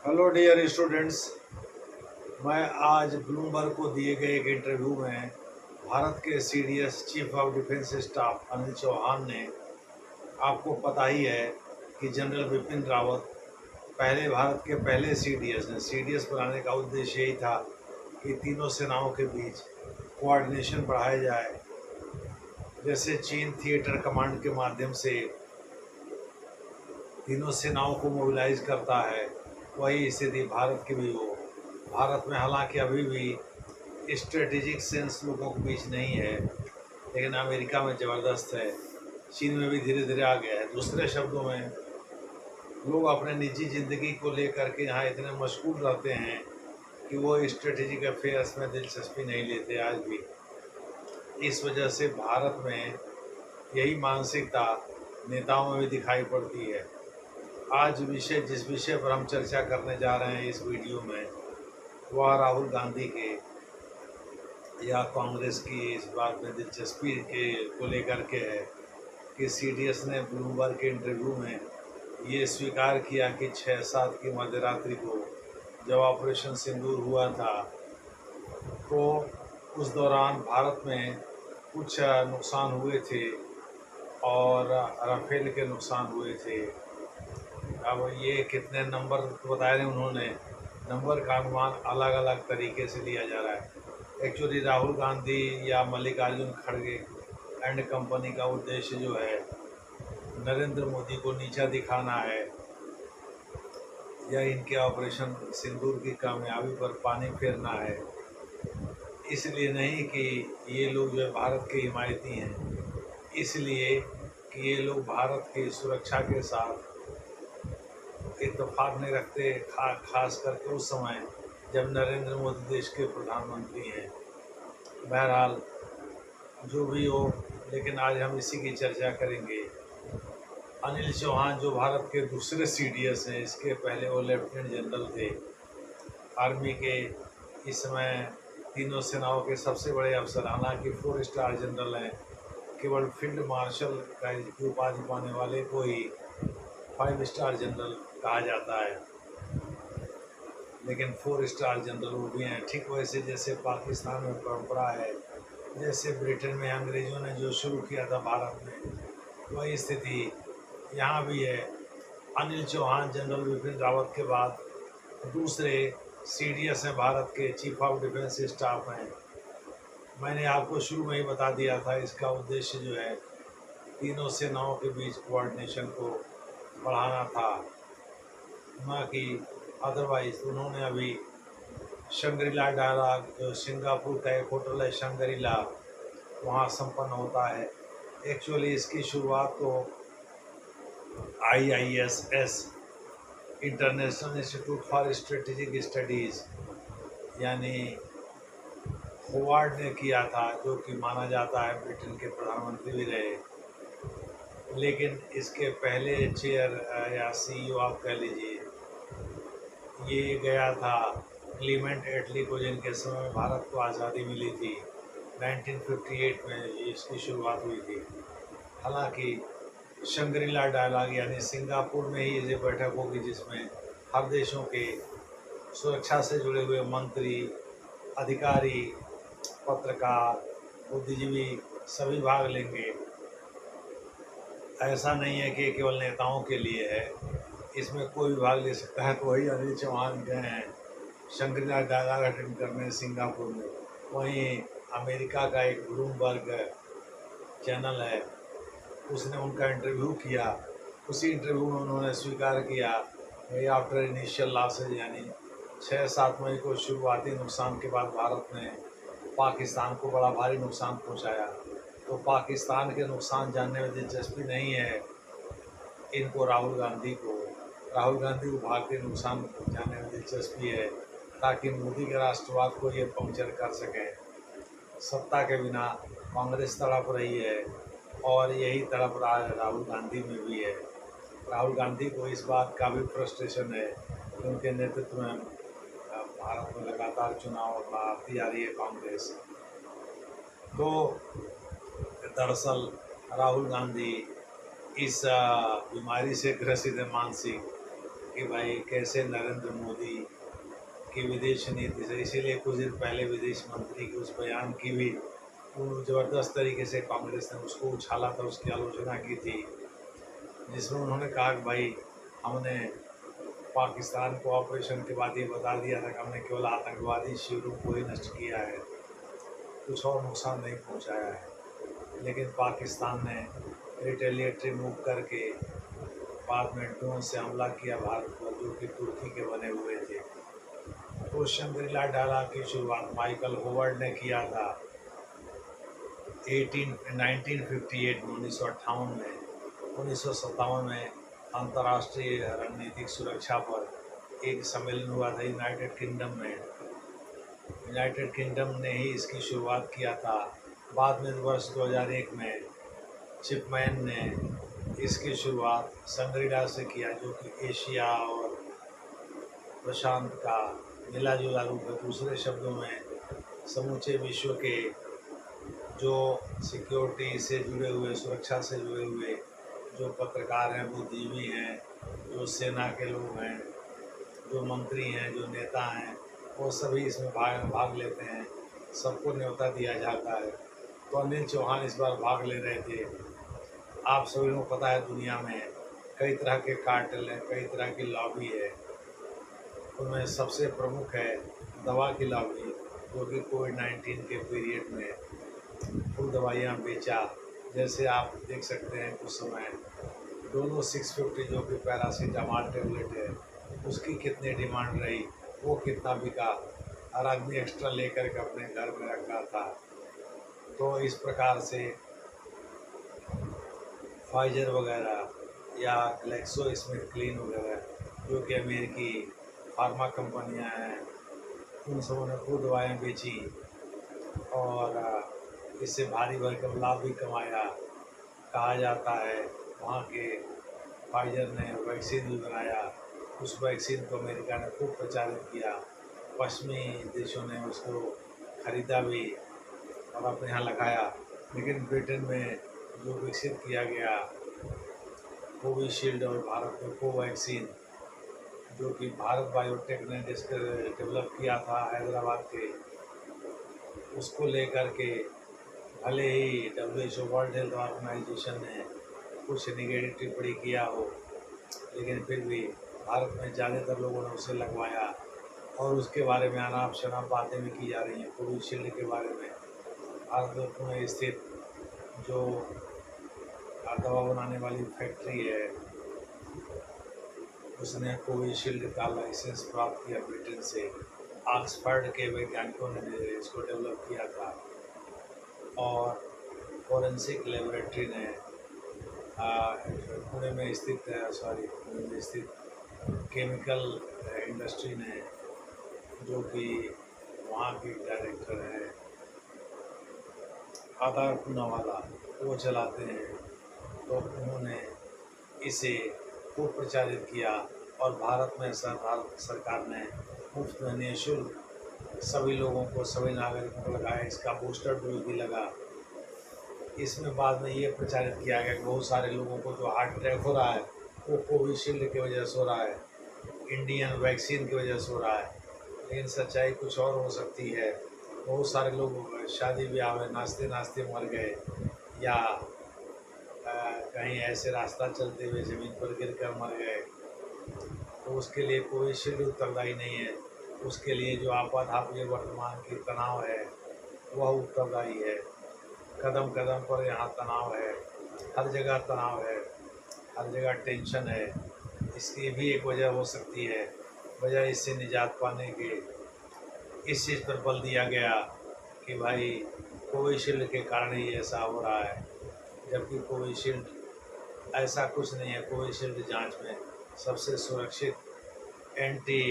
Hello dear students. मैं आज Bloomberg को दिए गए एक इंटरव्यू में भारत के CDS chief of defence staff Anil Chauhan ने, आपको पता ही है कि जनरल बिपिन रावत पहले भारत के पहले सीडीएस हैं। सीडीएस बनाने का उद्देश्य यही था कि तीनों सेनाओं के बीच कोऑर्डिनेशन बढ़ाया जाए। जैसे चीन थिएटर कमांड के माध्यम से तीनों सेनाओं को मोबिलाइज करता है, वही स्थिति भारत की भी हो। भारत में हालांकि अभी भी स्ट्रेटेजिक सेंस लोगों के बीच नहीं है, लेकिन अमेरिका में ज़बरदस्त है, चीन में भी धीरे धीरे आ गया है। दूसरे शब्दों में, लोग अपने निजी ज़िंदगी को लेकर के यहाँ इतने मशगूल रहते हैं कि वो स्ट्रेटेजिक अफेयर्स में दिलचस्पी नहीं लेते आज भी। इस वजह से भारत में यही मानसिकता नेताओं में भी दिखाई पड़ती है। आज जिस विषय पर हम चर्चा करने जा रहे हैं इस वीडियो में, वह राहुल गांधी के या कांग्रेस की इस बात में दिलचस्पी के को लेकर के है कि सीडीएस ने ब्लूमबर्ग के इंटरव्यू में ये स्वीकार किया कि 6-7 की मध्यरात्रि को जब ऑपरेशन सिंदूर हुआ था, तो उस दौरान भारत में कुछ नुकसान हुए थे और राफेल के नुकसान हुए थे। अब ये कितने नंबर बताए हैं उन्होंने, नंबर का अनुमान अलग अलग तरीके से लिया जा रहा है। एक्चुअली राहुल गांधी या मल्लिकार्जुन खड़गे एंड कंपनी का उद्देश्य जो है, नरेंद्र मोदी को नीचा दिखाना है या इनके ऑपरेशन सिंदूर की कामयाबी पर पानी फेरना है। इसलिए नहीं कि ये लोग जो है भारत के हिमायती हैं, इसलिए कि ये लोग भारत की सुरक्षा के साथ इत्तेफाक नहीं रखते, खास करके उस समय जब नरेंद्र मोदी देश के प्रधानमंत्री हैं। बहरहाल जो भी हो, लेकिन आज हम इसी की चर्चा करेंगे। अनिल चौहान जो भारत के दूसरे सीडीएस हैं, इसके पहले वो लेफ्टिनेंट जनरल थे आर्मी के। इस समय तीनों सेनाओं के सबसे बड़े अफसर, हालांकि 4 स्टार जनरल हैं, केवल फील्ड मार्शल का की उपाधि पाने वाले को ही 5 स्टार जनरल कहा जाता है, लेकिन 4 स्टार जनरल वो भी हैं। ठीक वैसे जैसे पाकिस्तान में परंपरा है, जैसे ब्रिटेन में अंग्रेज़ों ने जो शुरू किया था भारत में, वही स्थिति यहाँ भी है। अनिल चौहान जनरल बिपिन रावत के बाद दूसरे सीडीएस हैं, भारत के चीफ ऑफ डिफेंस स्टाफ हैं। मैंने आपको शुरू में ही बता दिया था, इसका उद्देश्य जो है तीनों सेनाओं के बीच कोऑर्डिनेशन को बढ़ाना था, ना कि अदरवाइज। उन्होंने अभी शंग्रीला डायलॉग, जो सिंगापुर का एक होटल है शंग्रीला, वहाँ संपन्न होता है। एक्चुअली इसकी शुरुआत तो IISS, international institute for strategic studies, यानी होवार्ड ने किया था, जो कि माना जाता है ब्रिटेन के प्रधानमंत्री भी रहे। लेकिन इसके पहले चेयर या सीईओ आप कह लीजिए, ये गया था क्लीमेंट एटली को, जिनके समय में भारत को आज़ादी मिली थी 1958 में, इसकी शुरुआत हुई थी। हालांकि शंग्रीला डायलॉग यानी सिंगापुर में ही ये बैठक होगी, जिसमें हर देशों के सुरक्षा से जुड़े हुए मंत्री, अधिकारी, पत्रकार, बुद्धिजीवी सभी भाग लेंगे। ऐसा नहीं है कि केवल नेताओं के लिए है, इसमें कोई भी भाग ले सकता है। तो वही अनिल चौहान गए हैं शंग्रीला डायलॉग अटेंड करने सिंगापुर में। वहीं अमेरिका का एक ब्लूमबर्ग चैनल है, उसने उनका इंटरव्यू किया। उसी इंटरव्यू में उन्होंने स्वीकार किया कि आफ्टर इनिशियल लॉसेज, यानी 6-7 मई को शुरुआती नुकसान के बाद भारत ने पाकिस्तान को बड़ा भारी नुकसान पहुंचाया। तो पाकिस्तान के नुकसान जानने में दिलचस्पी नहीं है इनको, राहुल गांधी को भारत के नुकसान जानने में दिलचस्पी है, ताकि मोदी के राष्ट्रवाद को ये पंक्चर कर सकें। सत्ता के बिना कांग्रेस तड़प रही है, और यही तड़प रहा है राहुल गांधी में भी है। राहुल गांधी को इस बात का भी फ्रस्ट्रेशन है कि उनके नेतृत्व में भारत में लगातार चुनाव आती जा रही है कांग्रेस। तो दरअसल राहुल गांधी इस बीमारी से ग्रसित है, मानसिक, कि भाई कैसे नरेंद्र मोदी की विदेश नीति से, इसीलिए कुछ दिन पहले विदेश मंत्री के उस बयान की भी ज़बरदस्त तरीके से कांग्रेस ने उसको उछाला था, उसकी आलोचना की थी, जिसमें उन्होंने कहा कि भाई हमने पाकिस्तान को ऑपरेशन के बाद ये बता दिया था कि हमने केवल आतंकवादी शिविरों को ही नष्ट किया है, कुछ और नुकसान नहीं पहुंचाया है। लेकिन पाकिस्तान ने रिटेलिएटरी मूव करके बाद में ड्रोन से हमला किया भारत पर, जो कि तुर्की के बने हुए थे। तो शंग्रीला डाला की शुरुआत माइकल होवर्ड ने किया था 1958 में, 1958 में। 1957 में अंतर्राष्ट्रीय रणनीतिक सुरक्षा पर एक सम्मेलन हुआ था यूनाइटेड किंगडम में। यूनाइटेड किंगडम ने ही इसकी शुरुआत किया था। बाद में वर्ष 2001 में चिपमैन ने इसकी शुरुआत शंग्रीला से किया, जो कि एशिया और प्रशांत का मिला जुला रूप है। दूसरे शब्दों में समूचे विश्व के जो सिक्योरिटी से जुड़े हुए, सुरक्षा से जुड़े हुए जो पत्रकार हैं, बुद्धिजीवी हैं, जो सेना के लोग हैं, जो मंत्री हैं, जो नेता हैं, वो सभी इसमें भाग लेते हैं। सबको न्योता दिया जाता है। तो अनिल चौहान इस बार भाग ले रहे थे। आप सभी को पता है दुनिया में कई तरह के कार्टेल हैं, कई तरह की लॉबी है। उनमें सबसे प्रमुख है दवा की लॉबी, जो कि कोविड-19 के पीरियड में खूब दवाइयाँ बेचा। जैसे आप देख सकते हैं कुछ समय डोलो 650 जो कि पैरासीटामॉल टेबलेट है, उसकी कितनी डिमांड रही, वो कितना बिका, हर आदमी एक्स्ट्रा लेकर के अपने घर में रखा था। तो इस प्रकार से फाइजर वगैरह या ग्लेक्सो स्मिथ क्लीन वगैरह जो कि अमेरिकी फार्मा कंपनियां हैं, उन सबों ने खूब दवाएँ बेची और इससे भारी भरकम लाभ भी कमाया। कहा जाता है वहाँ के फाइजर ने वैक्सीन भी बनाया, उस वैक्सीन को अमेरिका ने खूब प्रचारित किया, पश्चिमी देशों ने उसको खरीदा भी और अपने यहाँ लगाया। लेकिन ब्रिटेन में जो विकसित किया गया कोविशील्ड और भारत में कोवैक्सीन, जो कि भारत बायोटेक ने डेवलप किया था हैदराबाद के, उसको लेकर के भले ही WHO वर्ल्ड हेल्थ ऑर्गेनाइजेशन ने कुछ निगेटिव टिप्पणी किया हो, लेकिन फिर भी भारत में ज़्यादातर लोगों ने उसे लगवाया और उसके बारे में अनाप शनाप बातें भी की जा रही हैं। कोविशील्ड के बारे में भारत में पुणे स्थित जो दवा बनाने वाली फैक्ट्री है, उसने कोविशील्ड का लाइसेंस प्राप्त किया ब्रिटेन से। ऑक्सफर्ड के वैज्ञानिकों ने इसको डेवलप किया था और फॉरेंसिक लेबोरेटरी ने पुणे में स्थित केमिकल इंडस्ट्री ने, जो कि वहाँ के डायरेक्टर हैं आधार पूनावाला, वो चलाते हैं। तो उन्होंने इसे खूब प्रचारित किया और भारत में सरकार ने मुफ्त में निःशुल्क सभी लोगों को, सभी नागरिकों को लगाया। इसका बूस्टर डोज भी लगा। इसमें बाद में ये प्रचारित किया गया कि बहुत सारे लोगों को जो हार्ट अटैक हो रहा है वो कोविशील्ड की वजह से हो रहा है, इंडियन वैक्सीन की वजह से हो रहा है। लेकिन सच्चाई कुछ और हो सकती है। बहुत सारे लोग शादी ब्याह में नाचते नाचते मर गए, या कहीं ऐसे रास्ता चलते हुए ज़मीन पर गिर कर मर गए। तो उसके लिए कोविशील्ड उत्तरदायी नहीं है। उसके लिए जो आपाधापी वर्तमान की तनाव है वह उत्तरदायी है। कदम कदम पर यहाँ तनाव है, हर जगह तनाव है, हर जगह टेंशन है। इसकी भी एक वजह हो सकती है। वजह इससे निजात पाने के इस चीज़ पर बल दिया गया कि भाई कोविशील्ड के कारण ही ऐसा हो रहा है, जबकि कोविशील्ड ऐसा कुछ नहीं है। कोविशील्ड जांच में सबसे सुरक्षित एंटी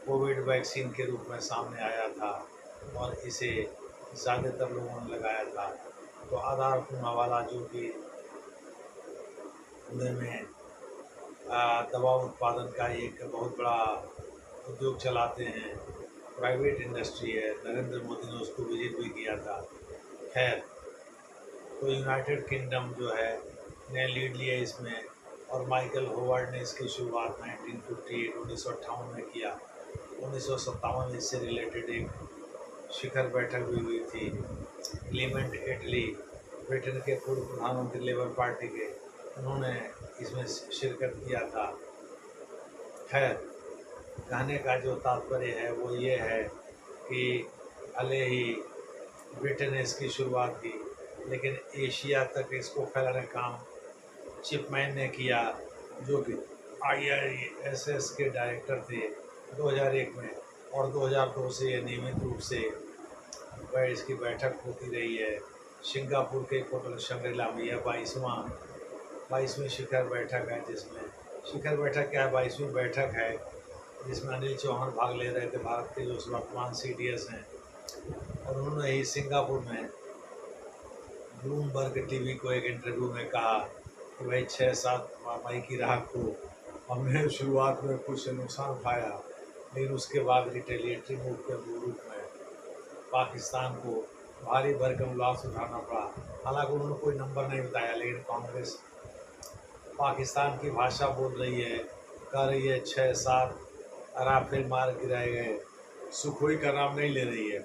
कोविड वैक्सीन के रूप में सामने आया था और इसे ज़्यादातर लोगों ने लगाया था। तो आधार पूनावाला, जो कि पुणे में दवा उत्पादन का एक बहुत बड़ा उद्योग चलाते हैं, प्राइवेट इंडस्ट्री है, नरेंद्र मोदी ने उसको विजिट भी किया था। खैर, तो यूनाइटेड किंगडम जो है ने लीड लिया इसमें और माइकल होवर्ड ने इसकी शुरुआत 1958 में किया। 1957 में इससे रिलेटेड एक शिखर बैठक भी हुई थी। क्लीमेंट एटली, ब्रिटेन के पूर्व प्रधानमंत्री लेबर पार्टी के, उन्होंने इसमें शिरकत किया था। खैर, कहने का जो तात्पर्य है वो ये है कि भले ही ब्रिटेन ने इसकी शुरुआत की, लेकिन एशिया तक इसको फैलाने का काम चिपमैन ने किया, जो कि IISS के डायरेक्टर थे 2001 में, और 2002 से ये नियमित रूप से वह इसकी बैठक होती रही है। सिंगापुर के होटल शंग्रीला में यह 22वीं शिखर बैठक है, जिसमें शिखर बैठक क्या है, 22वीं बैठक है, जिसमें अनिल चौहान भाग ले रहे थे, भारत के जो वर्तमान CDS हैं। और उन्होंने ही सिंगापुर में ब्लूमबर्ग टीवी को एक इंटरव्यू में कहा कि भाई 6-7 मई की रात को हमने शुरुआत में कुछ नुकसान उठाया, लेकिन उसके बाद रिटेलिएटरी मूव के रूप में पाकिस्तान को भारी भरकम लॉस उठाना पड़ा। हालांकि उन्होंने कोई नंबर नहीं बताया, लेकिन कांग्रेस पाकिस्तान की भाषा बोल रही है, कह रही है 6-7 राफेल मार गिराए गए, सुखोई का नाम नहीं ले रही है,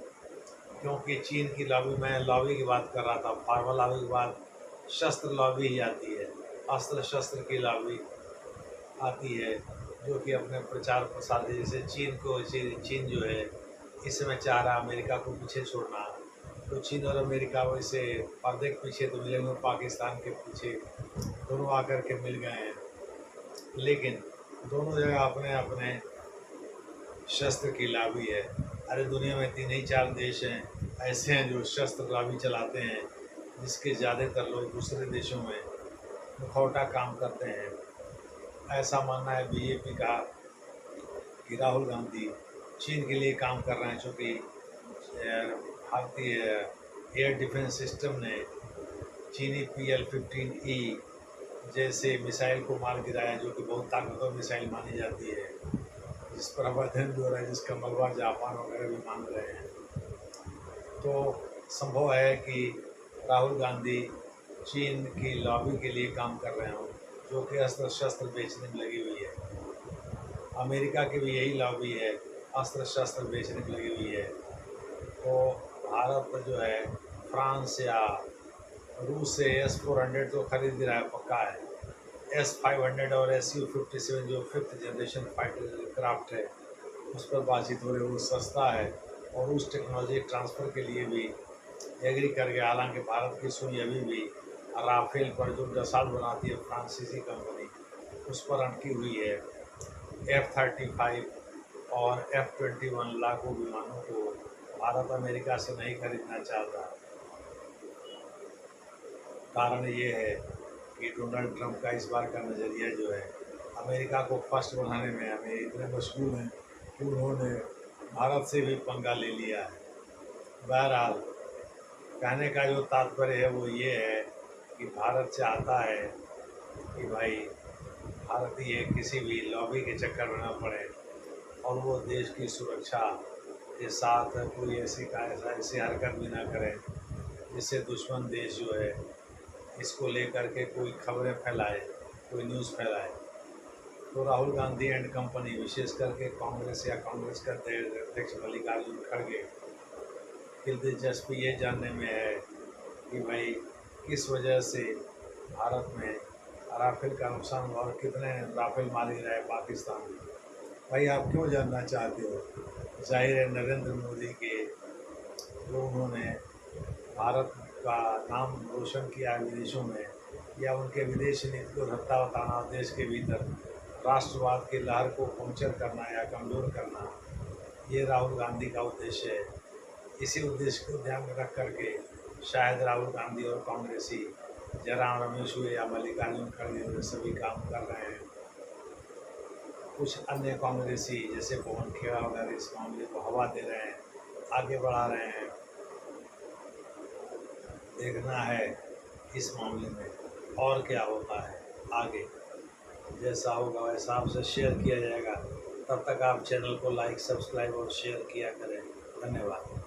क्योंकि चीन की लॉबी, मैं लॉबी की बात कर रहा था, फार्मा लॉबी की बात, शस्त्र लॉबी ही आती है, अस्त्र शस्त्र की लॉबी आती है, जो कि अपने प्रचार प्रसार, जैसे चीन जो है इस समय चाह रहा अमेरिका को पीछे छोड़ना, तो चीन और अमेरिका वैसे पर्दे के पीछे तो मिले हुए, पाकिस्तान के पीछे दोनों आकर के मिल गए हैं, लेकिन दोनों जगह अपने अपने शस्त्र की लॉबी है। अरे दुनिया में 3 ही 4 देश हैं ऐसे हैं जो शस्त्र लॉबी चलाते हैं, जिसके ज़्यादातर लोग दूसरे देशों में मुखौटा काम करते हैं। ऐसा मानना है BJP का कि राहुल गांधी चीन के लिए काम कर रहे हैं, चूँकि भारतीय एयर डिफेंस सिस्टम ने चीनी PL-15E जैसे मिसाइल को मार गिराया, जो कि बहुत ताकतवर मिसाइल मानी जाती है, जिस पर अध्ययन भी हो रहा है, जिसका मलबा जापान वगैरह भी मान रहे हैं। तो संभव है कि राहुल गांधी चीन की लॉबी के लिए काम कर रहे हों, जो कि अस्त्र शस्त्र बेचने में लगी हुई है। अमेरिका की भी यही लॉबी है, अस्त्र शस्त्र बेचने में लगी हुई है। तो भारत जो है फ्रांस या रूस से S-400 तो खरीद रहा है, पक्का है। S-500 और Su-57 जो 5th जनरेशन फाइटर क्राफ्ट है, उस पर बातचीत हो रही है, वो सस्ता है और उस टेक्नोलॉजी ट्रांसफ़र के लिए भी एग्री कर गया। हालांकि भारत की सुई अभी भी राफेल पर, जो डसाल्ट बनाती है फ्रांसीसी कंपनी, उस पर अटकी हुई है। F-35 और F-21 लड़ाकू विमानों को भारत अमेरिका से नहीं खरीदना चाहता। कारण ये है कि डोनाल्ड ट्रंप का इस बार का नज़रिया जो है, अमेरिका को फर्स्ट बनाने में हमें इतने मशगूल हैं कि उन्होंने भारत से भी पंगा ले लिया है। बहरहाल, कहने का जो तात्पर्य है वो ये है कि भारत चाहता है कि भाई भारतीय किसी भी लॉबी के चक्कर में न पड़े और वो देश की सुरक्षा के साथ कोई ऐसी हरकत भी ना करें जिससे दुश्मन देश जो है इसको लेकर के कोई खबरें फैलाए, कोई न्यूज़ फैलाए। तो राहुल गांधी एंड कंपनी, विशेष करके कांग्रेस या कांग्रेस का अध्यक्ष मल्लिकार्जुन खड़गे की दिलचस्पी ये जानने में है कि भाई किस वजह से भारत में राफेल का नुकसान हुआ और कितने राफेल मार गिराए पाकिस्तान में। भाई आप क्यों जानना चाहते हो? जाहिर है नरेंद्र मोदी के, जो उन्होंने भारत का नाम रोशन किया विदेशों में, या उनके विदेशी नीति को धत्ता बताना, देश के भीतर राष्ट्रवाद की लहर को पंक्चर करना या कमज़ोर करना, ये राहुल गांधी का उद्देश्य है। इसी उद्देश्य को ध्यान में रख करके शायद राहुल गांधी और कांग्रेसी जयराम रमेश हुए या मल्लिकार्जुन खड़गे हुए सभी काम कर रहे हैं। कुछ अन्य कांग्रेसी जैसे पवन खेड़ा वगैरह इस मामले को हवा दे रहे हैं, आगे बढ़ा रहे हैं। देखना है इस मामले में और क्या होता है आगे। जैसा होगा वैसा आपसे शेयर किया जाएगा। तब तक आप चैनल को लाइक, सब्सक्राइब और शेयर किया करें। धन्यवाद।